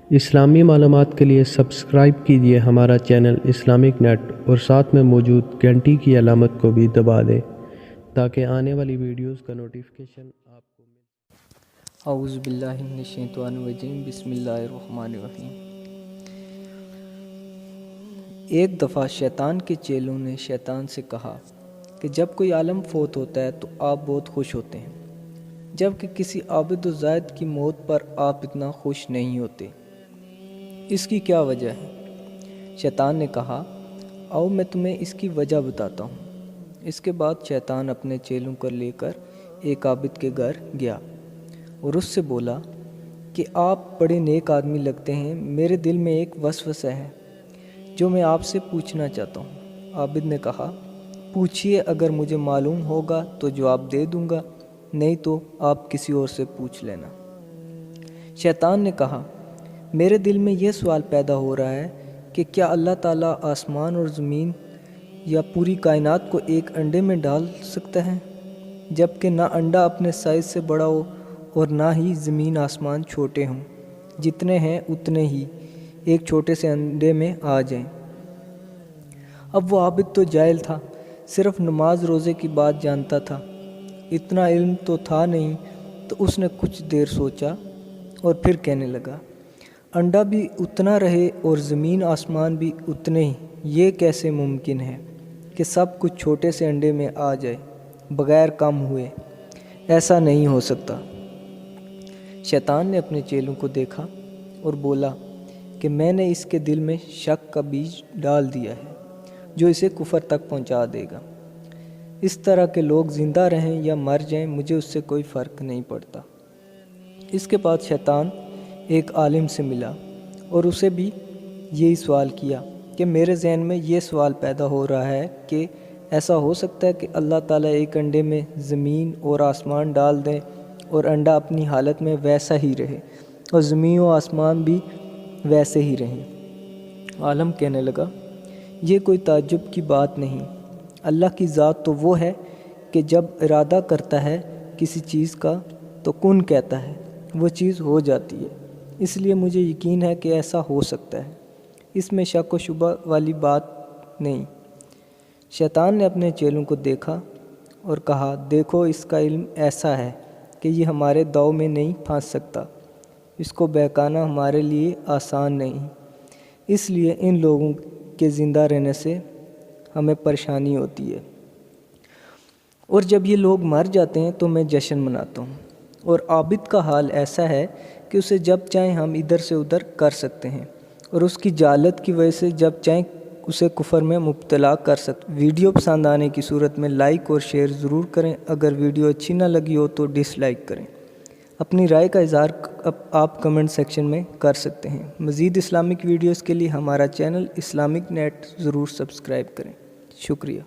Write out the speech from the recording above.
اسلامی معلومات کے لیے سبسکرائب کیجیے ہمارا چینل اسلامک نیٹ اور ساتھ میں موجود گھنٹی کی علامت کو بھی دبا دیں تاکہ آنے والی ویڈیوز کا نوٹیفیکیشن آپ کو مل۔ اعوذ باللہ من الشیطان الرجیم، بسم اللہ الرحمن الرحیم۔ ایک دفعہ شیطان کے چیلوں نے شیطان سے کہا کہ جب کوئی عالم فوت ہوتا ہے تو آپ بہت خوش ہوتے ہیں، جبکہ کسی عابد و زاہد کی موت پر آپ اتنا خوش نہیں ہوتے، اس کی کیا وجہ ہے؟ شیطان نے کہا، آؤ میں تمہیں اس کی وجہ بتاتا ہوں۔ اس کے بعد شیطان اپنے چیلوں کو لے کر ایک عابد کے گھر گیا اور اس سے بولا کہ آپ بڑے نیک آدمی لگتے ہیں، میرے دل میں ایک وسوسہ ہے جو میں آپ سے پوچھنا چاہتا ہوں۔ عابد نے کہا، پوچھئے، اگر مجھے معلوم ہوگا تو جواب دے دوں گا، نہیں تو آپ کسی اور سے پوچھ لینا۔ شیطان نے کہا، میرے دل میں یہ سوال پیدا ہو رہا ہے کہ کیا اللہ تعالیٰ آسمان اور زمین یا پوری کائنات کو ایک انڈے میں ڈال سکتا ہے، جبکہ نہ انڈا اپنے سائز سے بڑا ہو اور نہ ہی زمین آسمان چھوٹے ہوں، جتنے ہیں اتنے ہی ایک چھوٹے سے انڈے میں آ جائیں۔ اب وہ عابد تو جاہل تھا، صرف نماز روزے کی بات جانتا تھا، اتنا علم تو تھا نہیں، تو اس نے کچھ دیر سوچا اور پھر کہنے لگا، انڈا بھی اتنا رہے اور زمین آسمان بھی اتنے ہی، یہ کیسے ممکن ہے کہ سب کچھ چھوٹے سے انڈے میں آ جائے بغیر کم ہوئے؟ ایسا نہیں ہو سکتا۔ شیطان نے اپنے چیلوں کو دیکھا اور بولا کہ میں نے اس کے دل میں شک کا بیج ڈال دیا ہے جو اسے کفر تک پہنچا دے گا۔ اس طرح کے لوگ زندہ رہیں یا مر جائیں، مجھے اس سے کوئی فرق نہیں پڑتا۔ اس کے بعد شیطان ایک عالم سے ملا اور اسے بھی یہی سوال کیا کہ میرے ذہن میں یہ سوال پیدا ہو رہا ہے کہ ایسا ہو سکتا ہے کہ اللہ تعالیٰ ایک انڈے میں زمین اور آسمان ڈال دیں اور انڈا اپنی حالت میں ویسا ہی رہے اور زمین و آسمان بھی ویسے ہی رہیں۔ عالم کہنے لگا، یہ کوئی تعجب کی بات نہیں، اللہ کی ذات تو وہ ہے کہ جب ارادہ کرتا ہے کسی چیز کا تو کن کہتا ہے، وہ چیز ہو جاتی ہے، اس لیے مجھے یقین ہے کہ ایسا ہو سکتا ہے، اس میں شک و شبہ والی بات نہیں۔ شیطان نے اپنے چیلوں کو دیکھا اور کہا، دیکھو اس کا علم ایسا ہے کہ یہ ہمارے داؤ میں نہیں پھنس سکتا، اس کو بہکانا ہمارے لیے آسان نہیں، اس لیے ان لوگوں کے زندہ رہنے سے ہمیں پریشانی ہوتی ہے، اور جب یہ لوگ مر جاتے ہیں تو میں جشن مناتا ہوں۔ اور عابد کا حال ایسا ہے کہ اسے جب چاہیں ہم ادھر سے ادھر کر سکتے ہیں، اور اس کی جہالت کی وجہ سے جب چاہیں اسے کفر میں مبتلا کر سکتے۔ ویڈیو پسند آنے کی صورت میں لائک اور شیئر ضرور کریں، اگر ویڈیو اچھی نہ لگی ہو تو ڈس لائک کریں۔ اپنی رائے کا اظہار آپ کمنٹ سیکشن میں کر سکتے ہیں۔ مزید اسلامک ویڈیوز کے لیے ہمارا چینل اسلامک نیٹ ضرور سبسکرائب کریں۔ شکریہ۔